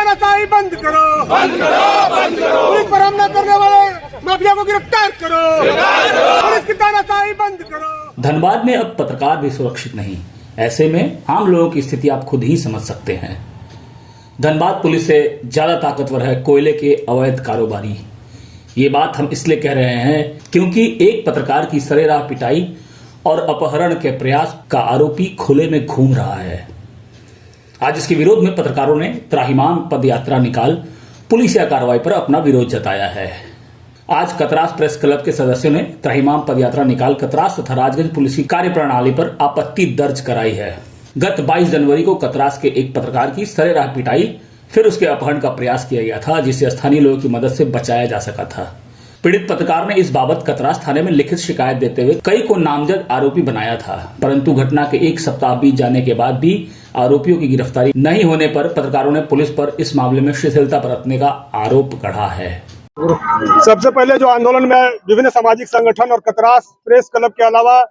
तानाशाही बंद करो, बंद करो, बंद करो। पुलिस पर हमला करने वाले माफिया को गिरफ्तार करो, पुलिस की तानाशाही बंद करो। धनबाद में अब पत्रकार भी सुरक्षित नहीं। ऐसे में आम लोगों की स्थिति आप खुद ही समझ सकते हैं। धनबाद पुलिस से ज्यादा ताकतवर है कोयले के अवैध कारोबारी। ये बात हम इसलिए कह रहे हैं क्योंकि एक पत्रकार की सरेराह पिटाई और अपहरण के प्रयास का आरोपी खुले में घूम रहा है। आज इसके विरोध में पत्रकारों ने त्राहिमाम पद यात्रा निकाल पुलिसिया कार्रवाई पर अपना विरोध जताया है। आज कतरास प्रेस क्लब के सदस्यों ने त्राहिमाम पद यात्रा निकाल कतरास तथा राजगंज पुलिस की कार्यप्रणाली पर आपत्ति दर्ज कराई है। गत 22 जनवरी को कतरास के एक पत्रकार की सरेराह पिटाई फिर उसके अपहरण का प्रयास किया गया था, जिसे स्थानीय लोगों की मदद से बचाया जा सका था। पीड़ित पत्रकार ने इस बाबत कतरास थाने में लिखित शिकायत देते हुए कई को नामजद आरोपी बनाया था, परंतु घटना के एक सप्ताह बीत जाने के बाद भी आरोपियों की गिरफ्तारी नहीं होने पर पत्रकारों ने पुलिस पर इस मामले में शिथिलता बरतने का आरोप गढ़ा है। सबसे पहले जो आंदोलन में विभिन्न सामाजिक संगठन और कतरास प्रेस क्लब के अलावा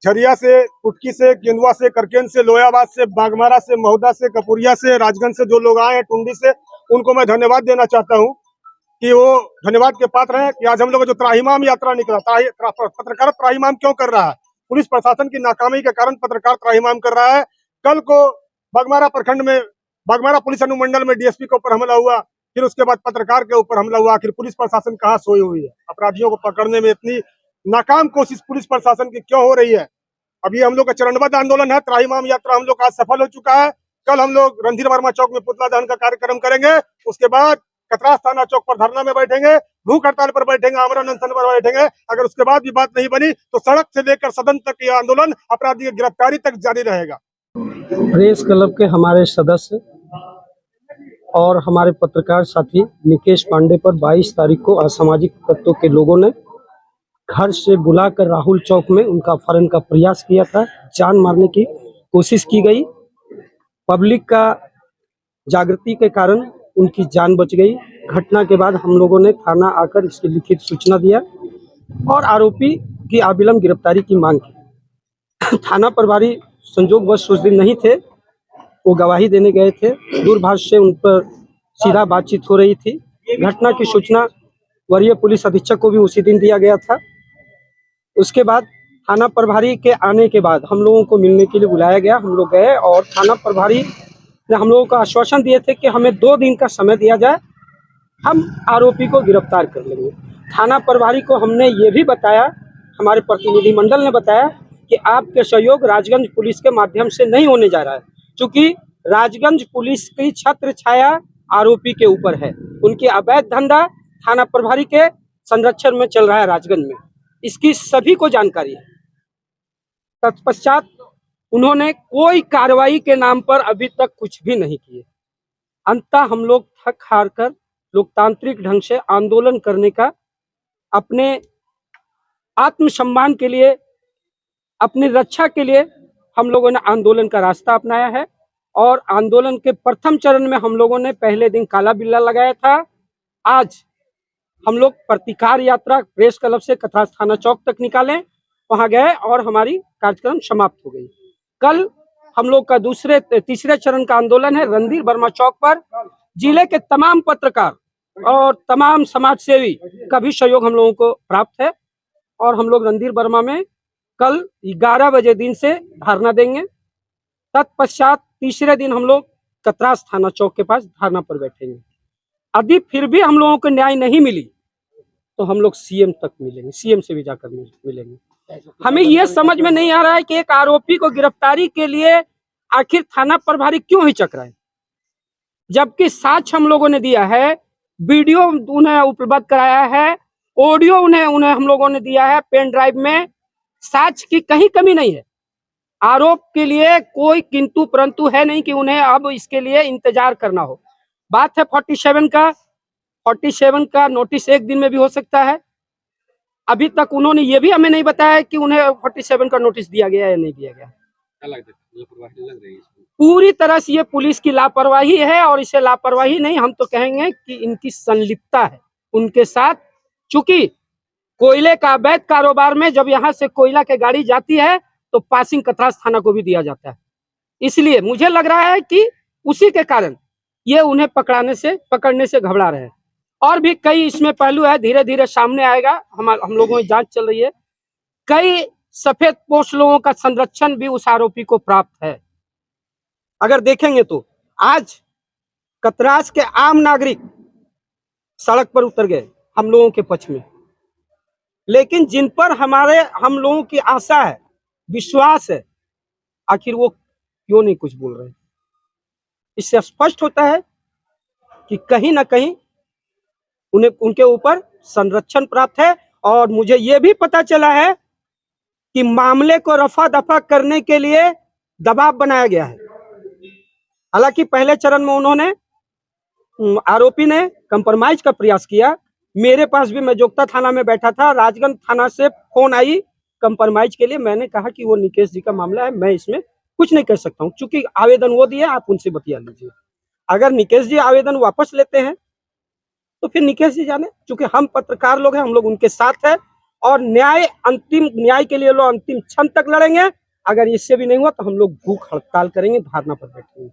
झरिया से, कुटकी से, केंदुआ से, करकेन से, लोयाबाद से, बागमारा से, महुदा से, कपूरिया से, राजगंज से जो लोग आए हैं, टुंडी से, उनको मैं धन्यवाद देना चाहता हूं कि वो धन्यवाद के पात्र हैं कि आज हम लोग जो त्राहिमाम यात्रा निकला, पत्रकार त्राहिमाम क्यों कर रहा है? पुलिस प्रशासन की नाकामी के कारण पत्रकार त्राहिमाम कर रहा है। कल को बागमारा प्रखंड में, बागमारा पुलिस अनुमंडल में डीएसपी के ऊपर हमला हुआ, फिर उसके बाद पत्रकार के ऊपर हमला हुआ। आखिर पुलिस प्रशासन कहाँ सोई हुई है? अपराधियों को पकड़ने में इतनी नाकाम कोशिश पुलिस प्रशासन की क्यों हो रही है? अभी हम लोग का चरणबद्ध आंदोलन है, त्राहिमाम यात्रा हम लोग आज सफल हो चुका है। कल हम लोग रणधीर वर्मा चौक में पुतला दहन का कार्यक्रम करेंगे। उसके बाद कतरास थाना चौक पर धरना में बैठेंगे, भूख हड़ताल पर बैठेंगे, आमरण अनशन पर बैठेंगे। अगर उसके बाद भी बात नहीं बनी तो सड़क से लेकर सदन तक यह आंदोलन अपराधी की गिरफ्तारी तक जारी रहेगा। प्रेस क्लब के हमारे सदस्य और हमारे पत्रकार साथी निकेश पांडे पर 22 तारीख को असामाजिक तत्वों के लोगों ने घर से बुलाकर राहुल चौक में उनका अपहरण का प्रयास किया था। जान मारने की कोशिश की गई। पब्लिक का जागृति के कारण उनकी जान बच गई। घटना के बाद हम लोगों ने थाना आकर इसकी लिखित सूचना दिया और आरोपी की अविलंब गिरफ्तारी की मांग की। थाना प्रभारी संजोगवश उस दिन नहीं थे, वो गवाही देने गए थे। दूरभाष से उन पर सीधा बातचीत हो रही थी। घटना की सूचना वरीय पुलिस अधीक्षक को भी उसी दिन दिया गया था। उसके बाद थाना प्रभारी के आने के बाद हम लोगों को मिलने के लिए बुलाया गया। हम लोग गए और थाना प्रभारी ने हम लोगों को आश्वासन दिए थे कि हमें 2 दिन का समय दिया जाए, हम आरोपी को गिरफ्तार कर लेंगे। थाना प्रभारी को हमने ये भी बताया, हमारे प्रतिनिधिमंडल ने बताया कि आपके सहयोग राजगंज पुलिस के माध्यम से नहीं होने जा रहा है, क्योंकि राजगंज पुलिस की छत्र छाया आरोपी के ऊपर है। उनकी अवैध धंधा थाना प्रभारी के संरक्षण में चल रहा है राजगंज में, इसकी सभी को जानकारी है। तत्पश्चात उन्होंने कोई कार्रवाई के नाम पर अभी तक कुछ भी नहीं किए। अंततः हम लोग थक हार कर लोकतांत्रिक ढंग से आंदोलन करने का, अपने आत्मसम्मान के लिए, अपनी रक्षा के लिए हम लोगों ने आंदोलन का रास्ता अपनाया है। और आंदोलन के प्रथम चरण में हम लोगों ने पहले दिन काला बिल्ला लगाया था। आज हम लोग प्रतिकार यात्रा प्रेस क्लब से कतरास थाना चौक तक निकाले, वहां गए और हमारी कार्यक्रम समाप्त हो गई। कल हम लोग का तीसरे चरण का आंदोलन है रणधीर वर्मा चौक पर। जिले के तमाम पत्रकार और तमाम समाज सेवी का भी सहयोग हम लोगों को प्राप्त है और हम लोग रणधीर वर्मा में कल 11 बजे दिन से धरना देंगे। तत्पश्चात तीसरे दिन हम लोग कतरास थाना चौक के पास धरना पर बैठेंगे। यदि फिर भी हम लोगों को न्याय नहीं मिली तो हम लोग सीएम तक मिलेंगे, सीएम से भी जाकर मिलेंगे। हमें यह समझ में नहीं आ रहा है कि एक आरोपी को गिरफ्तारी के लिए आखिर थाना प्रभारी क्यों हिचक रहा है, जबकि साक्ष्य हम लोगों ने दिया है, वीडियो उन्हें उपलब्ध कराया है, ऑडियो उन्हें हम लोगों ने दिया है पेन ड्राइव में। साक्ष्य की कहीं कमी नहीं है। आरोप के लिए कोई किंतु परंतु है नहीं कि उन्हें अब इसके लिए इंतजार करना हो। बात है 47 का नोटिस एक दिन में भी हो सकता है। अभी तक उन्होंने ये भी हमें नहीं बताया कि उन्हें 47 का नोटिस दिया गया या नहीं दिया गया। पूरी तरह से ये पुलिस की लापरवाही है और इसे लापरवाही नहीं, हम तो कहेंगे कि इनकी संलिप्तता है उनके साथ। चूंकि कोयले का अवैध कारोबार में जब यहाँ से कोयला की गाड़ी जाती है तो पासिंग कतरास थाना को भी दिया जाता है। इसलिए मुझे लग रहा है कि उसी के कारण ये उन्हें पकड़ने से घबरा रहे हैं। और भी कई इसमें पहलू है, धीरे धीरे सामने आएगा। हम लोगों की जांच चल रही है। कई सफेद पोश लोगों का संरक्षण भी उस आरोपी को प्राप्त है। अगर देखेंगे तो आज कतरास के आम नागरिक सड़क पर उतर गए हम लोगों के पक्ष में, लेकिन जिन पर हम लोगों की आशा है, विश्वास है, आखिर वो क्यों नहीं कुछ बोल रहे? इससे स्पष्ट होता है कि कहीं ना कहीं उनके ऊपर संरक्षण प्राप्त है। और मुझे ये भी पता चला है कि मामले को रफा दफा करने के लिए दबाव बनाया गया है। हालांकि पहले चरण में उन्होंने आरोपी ने कंप्रोमाइज का प्रयास किया। मेरे पास भी, मैं जोगता थाना में बैठा था, राजगंज थाना से फोन आई कंप्रोमाइज के लिए। मैंने कहा कि वो निकेश जी का मामला है, मैं इसमें कुछ नहीं कर सकता हूँ, क्योंकि आवेदन वो दिए, आप उनसे बतिया लीजिए। अगर निकेश जी आवेदन वापस लेते हैं तो फिर निकेश जी जाने, क्योंकि हम पत्रकार लोग हैं, हम लोग उनके साथ हैं और अंतिम न्याय के लिए लोग अंतिम क्षण तक लड़ेंगे। अगर इससे भी नहीं हुआ तो हम लोग भूख हड़ताल करेंगे, धरना पर बैठेंगे।